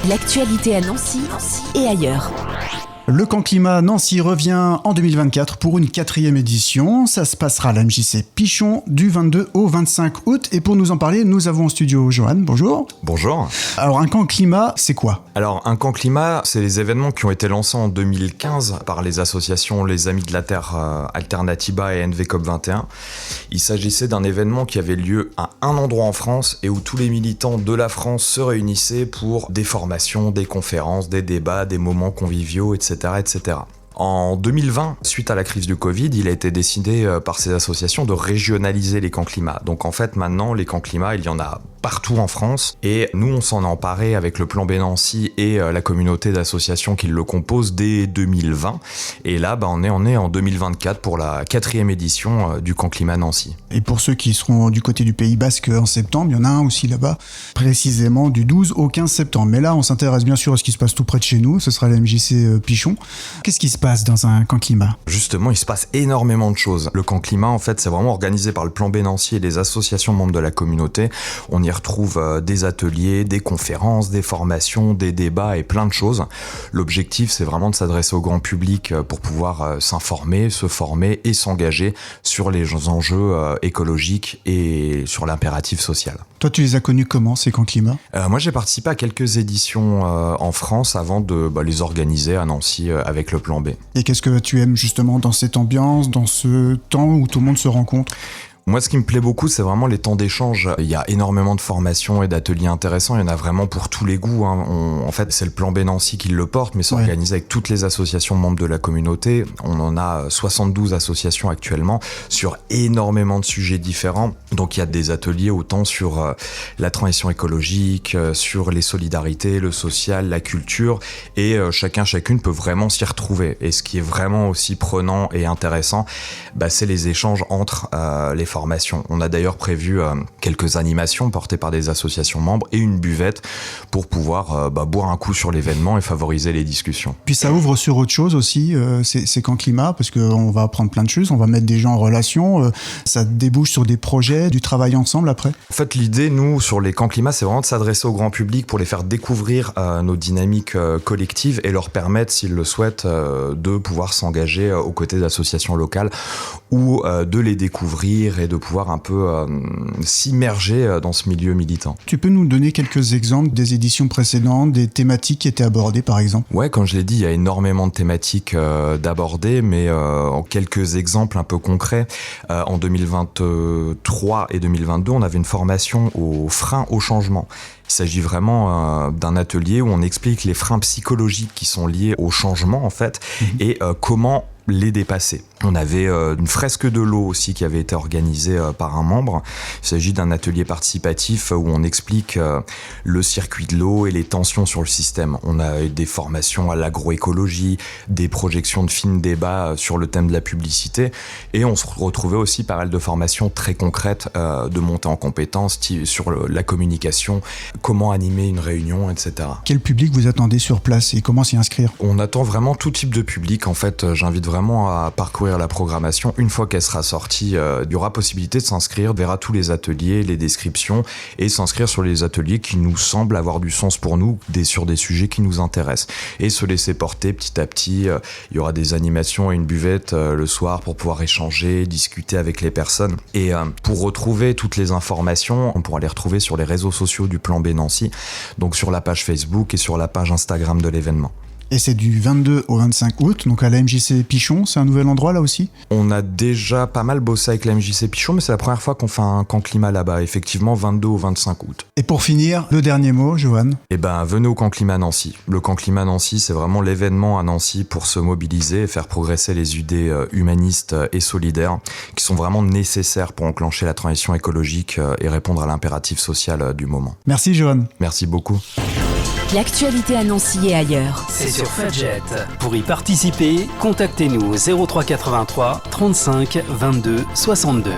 L'actualité à Nancy et ailleurs. Le Camp Climat Nancy revient en 2024 pour une 4e édition. Ça se passera à la MJC Pichon du 22 au 25 août. Et pour nous en parler, nous avons en studio Johan. Bonjour. Bonjour. Alors, un Camp Climat, c'est quoi ? Alors, un Camp Climat, c'est les événements qui ont été lancés en 2015 par les associations Les Amis de la Terre, Alternatiba et NVCOP21. Il s'agissait d'un événement qui avait lieu à un endroit en France et où tous les militants de la France se réunissaient pour des formations, des conférences, des débats, des moments conviviaux, etc. etc. En 2020, suite à la crise du Covid, il a été décidé par ces associations de régionaliser les camps climat. Donc en fait, maintenant, les camps climat, il y en a partout en France. Et nous, on s'en est emparé avec le plan B Nancy et la communauté d'associations qui le composent dès 2020. Et là, on est en 2024 pour la 4e édition du camp climat Nancy. Et pour ceux qui seront du côté du Pays Basque en septembre, il y en a un aussi là-bas, précisément du 12 au 15 septembre. Mais là, on s'intéresse bien sûr à ce qui se passe tout près de chez nous. Ce sera la MJC Pichon. Qu'est-ce qui se passe dans un camp climat ? Justement, il se passe énormément de choses. Le camp climat, en fait, c'est vraiment organisé par le plan B Nancy et les associations membres de la communauté. On y retrouve des ateliers, des conférences, des formations, des débats et plein de choses. L'objectif, c'est vraiment de s'adresser au grand public pour pouvoir s'informer, se former et s'engager sur les enjeux écologiques et sur l'impératif social. Toi, tu les as connus comment, ces camps climat ? Moi, j'ai participé à quelques éditions en France avant de les organiser à Nancy avec le plan B. Et qu'est-ce que tu aimes justement dans cette ambiance, dans ce temps où tout le monde se rencontre ? Moi, ce qui me plaît beaucoup, c'est vraiment les temps d'échange. Il y a énormément de formations et d'ateliers intéressants. Il y en a vraiment pour tous les goûts. En fait, c'est le plan B Nancy qui le porte, mais c'est organisé avec toutes les associations membres de la communauté. On en a 72 associations actuellement sur énormément de sujets différents. Donc, il y a des ateliers autant sur la transition écologique, sur les solidarités, le social, la culture. Et chacune peut vraiment s'y retrouver. Et ce qui est vraiment aussi prenant et intéressant, c'est les échanges entre les formations. On a d'ailleurs prévu quelques animations portées par des associations membres et une buvette pour pouvoir boire un coup sur l'événement et favoriser les discussions. Puis ça ouvre sur autre chose aussi, ces camps climat, parce qu'on va apprendre plein de choses, on va mettre des gens en relation, ça débouche sur des projets, du travail ensemble après. En fait, l'idée, nous, sur les camps climat, c'est vraiment de s'adresser au grand public pour les faire découvrir nos dynamiques collectives et leur permettre, s'ils le souhaitent, de pouvoir s'engager aux côtés d'associations locales ou de les découvrir et de pouvoir un peu s'immerger dans ce milieu militant. Tu peux nous donner quelques exemples des éditions précédentes, des thématiques qui étaient abordées par exemple ? Ouais, comme je l'ai dit, il y a énormément de thématiques d'aborder, mais en quelques exemples un peu concrets. En 2023 et 2022, on avait une formation aux freins au changement. Il s'agit vraiment d'un atelier où on explique les freins psychologiques qui sont liés au changement en fait, et comment les dépasser. On avait une fresque de l'eau aussi qui avait été organisée par un membre. Il s'agit d'un atelier participatif où on explique le circuit de l'eau et les tensions sur le système. On a des formations à l'agroécologie, des projections de films débats sur le thème de la publicité et on se retrouvait aussi pas mal de formations très concrètes de montée en compétences sur la communication, comment animer une réunion, etc. Quel public vous attendez sur place et comment s'y inscrire ? On attend vraiment tout type de public. En fait, j'invite vraiment à parcourir la programmation. Une fois qu'elle sera sortie, il y aura possibilité de s'inscrire, verra tous les ateliers, les descriptions et s'inscrire sur les ateliers qui nous semblent avoir du sens pour nous, sur des sujets qui nous intéressent. Et se laisser porter petit à petit. Il y aura des animations et une buvette le soir pour pouvoir échanger, discuter avec les personnes. Et pour retrouver toutes les informations, on pourra les retrouver sur les réseaux sociaux du plan B Nancy, donc sur la page Facebook et sur la page Instagram de l'événement. Et c'est du 22 au 25 août, donc à la MJC Pichon, c'est un nouvel endroit là aussi ? On a déjà pas mal bossé avec la MJC Pichon, mais c'est la première fois qu'on fait un camp climat là-bas, effectivement 22 au 25 août. Et pour finir, le dernier mot, Johan ? Venez au camp climat Nancy. Le camp climat Nancy, c'est vraiment l'événement à Nancy pour se mobiliser et faire progresser les idées humanistes et solidaires qui sont vraiment nécessaires pour enclencher la transition écologique et répondre à l'impératif social du moment. Merci Johan. Merci beaucoup. L'actualité à Nancy et ailleurs. C'est sur Fudget. Pour y participer, contactez-nous au 03 83 35 22 62.